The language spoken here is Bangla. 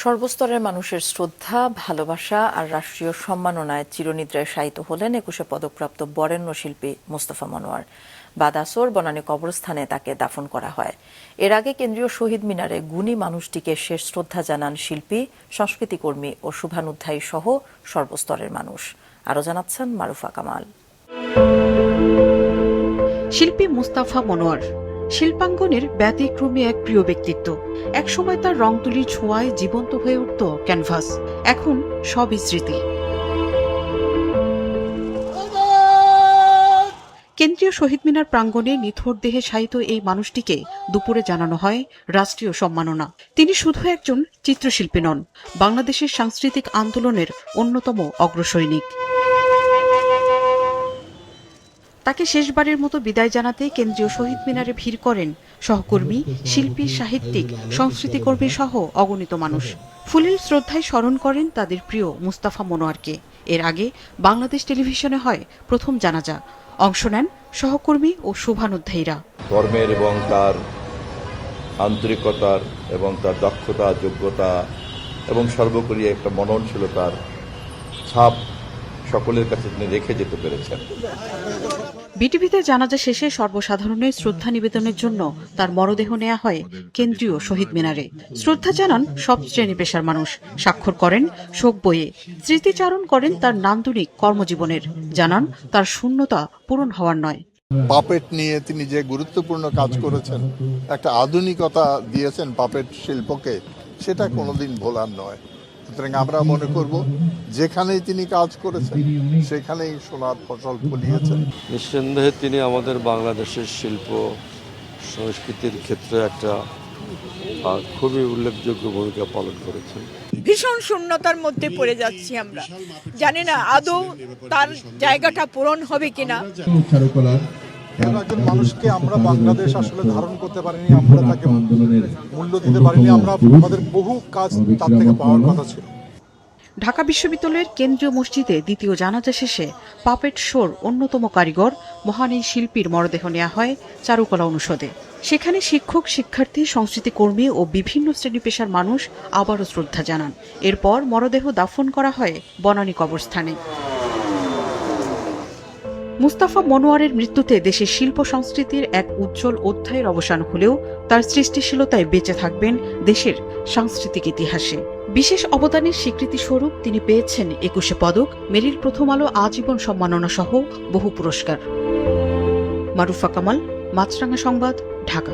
সর্বস্তরের মানুষের শ্রদ্ধা, ভালোবাসা আর রাষ্ট্রীয় সম্মাননায় চিরনিদ্রায় শায়িত হলেন ২১শে পদকপ্রাপ্ত বরেণ্য শিল্পী মোস্তফা মনোয়ার। বাদ আসর বনানী কবরস্থানে তাকে দাফন করা হয়। এর আগে কেন্দ্রীয় শহীদ মিনারে গুণী মানুষটিকে শেষ শ্রদ্ধা জানান শিল্পী, সংস্কৃতিকর্মী ও শুভানুধ্যায়ী সহ সর্বস্তরের মানুষ। আরও জানাচ্ছেন মারুফা কামাল। শিল্পী মোস্তফা মনোয়ার শিল্পাঙ্গনের ব্যতিক্রমী এক প্রিয় ব্যক্তিত্ব। একসময় তার রং তুলির ছোঁয়ায় জীবন্ত হয়ে উঠত ক্যানভাস, এখন সবই স্মৃতি। কেন্দ্রীয় শহীদ মিনার প্রাঙ্গণে নিথর দেহে শায়িত এই মানুষটিকে দুপুরে জানানো হয় রাষ্ট্রীয় সম্মাননা। তিনি শুধু একজন চিত্রশিল্পী নন, বাংলাদেশের সাংস্কৃতিক আন্দোলনের অন্যতম অগ্রসৈনিক। তাকে শেষবারের মতো বিদায় জানাতে কেন্দ্রীয় শহীদ মিনারে ভিড় করেন সহকর্মী, শিল্পী, সাহিত্যিক, সংস্কৃতিকর্মী সহ অগণিত মানুষ। ফুলের শ্রদ্ধায় স্মরণ করেন তাদের প্রিয় মোস্তফা মনোয়ারকে। এর আগে বাংলাদেশ টেলিভিশনে হয় প্রথম জানাজা। অংশ নেন সহকর্মী ও শুভানুধ্যায়ীরা। কর্মের এবং তার আন্তরিকতার এবং তার দক্ষতা, যোগ্যতা এবং সর্বোপরি একটা মননশীলতার ছাপ সকলের কাছে তিনি রেখে যেতে পেরেছেন। বিটিভিতে জানাজা শেষে সর্বসাধারণের শ্রদ্ধা নিবেদনের জন্য তার মরদেহ নেওয়া হয় কেন্দ্রীয় শহীদ মিনারে। শ্রদ্ধা জানান সব শ্রেণী পেশার মানুষ, স্বাক্ষর করেন শোক বইয়ে, স্মৃতিচারণ করেন তার নান্দনিক কর্মজীবনের, জানান তার শূন্যতা পূরণ হওয়ার নয়। পাপেট নিয়ে তিনি যে গুরুত্বপূর্ণ কাজ করেছেন, একটা আধুনিকতা দিয়েছেন পাপেট শিল্পকে, সেটা কোনোদিন ভোলার নয়। সুতরাং আমরা মনে করব যেখানেই তিনি কাজ করেছেন সেখানেই সোনার ফসল ফলিয়েছেন। নিঃসন্দেহে তিনি আমাদের বাংলাদেশের শিল্প সংস্কৃতির ক্ষেত্রে একটা খুবই উল্লেখযোগ্য ভূমিকা পালন করেছেন। ভীষণ শূন্যতার মধ্যে পড়ে যাচ্ছি আমরা, জানি না আদৌ তার জায়গাটা পূরণ হবে কিনা। একজন মানুষকে আমরা বাংলাদেশ আসলে ধারণ করতে পারিনি, আমরা তাকে মূল্য দিতে পারিনি, আমরা আমাদের বহু কাজ তার থেকে পাওয়ার কথা ছিল। ঢাকা বিশ্ববিদ্যালয়ের কেন্দ্রীয় মসজিদে দ্বিতীয় জানাজা শেষে পাপেট শোর অন্যতম কারিগর মহান এই শিল্পীর মরদেহ নেওয়া হয় চারুকলা অনুষদে। সেখানে শিক্ষক, শিক্ষার্থী, সংস্কৃতিকর্মী ও বিভিন্ন শ্রেণী পেশার মানুষ আবারও শ্রদ্ধা জানান। এরপর মরদেহ দাফন করা হয় বনানী কবরস্থানে। মুস্তাফা মনোয়ারের মৃত্যুতে দেশের শিল্প সংস্কৃতির এক উজ্জ্বল অধ্যায়ের অবসান হলেও তার সৃষ্টিশীলতায় বেঁচে থাকবেন দেশের সাংস্কৃতিক ইতিহাসে। বিশেষ অবদানের স্বীকৃতি স্বরূপ তিনি পেয়েছেন ২১শে পদক, মেরিল প্রথম আলো আজীবন সম্মাননা সহ বহু পুরস্কার। মারুফা কামাল, মাছরাঙা সংবাদ, ঢাকা।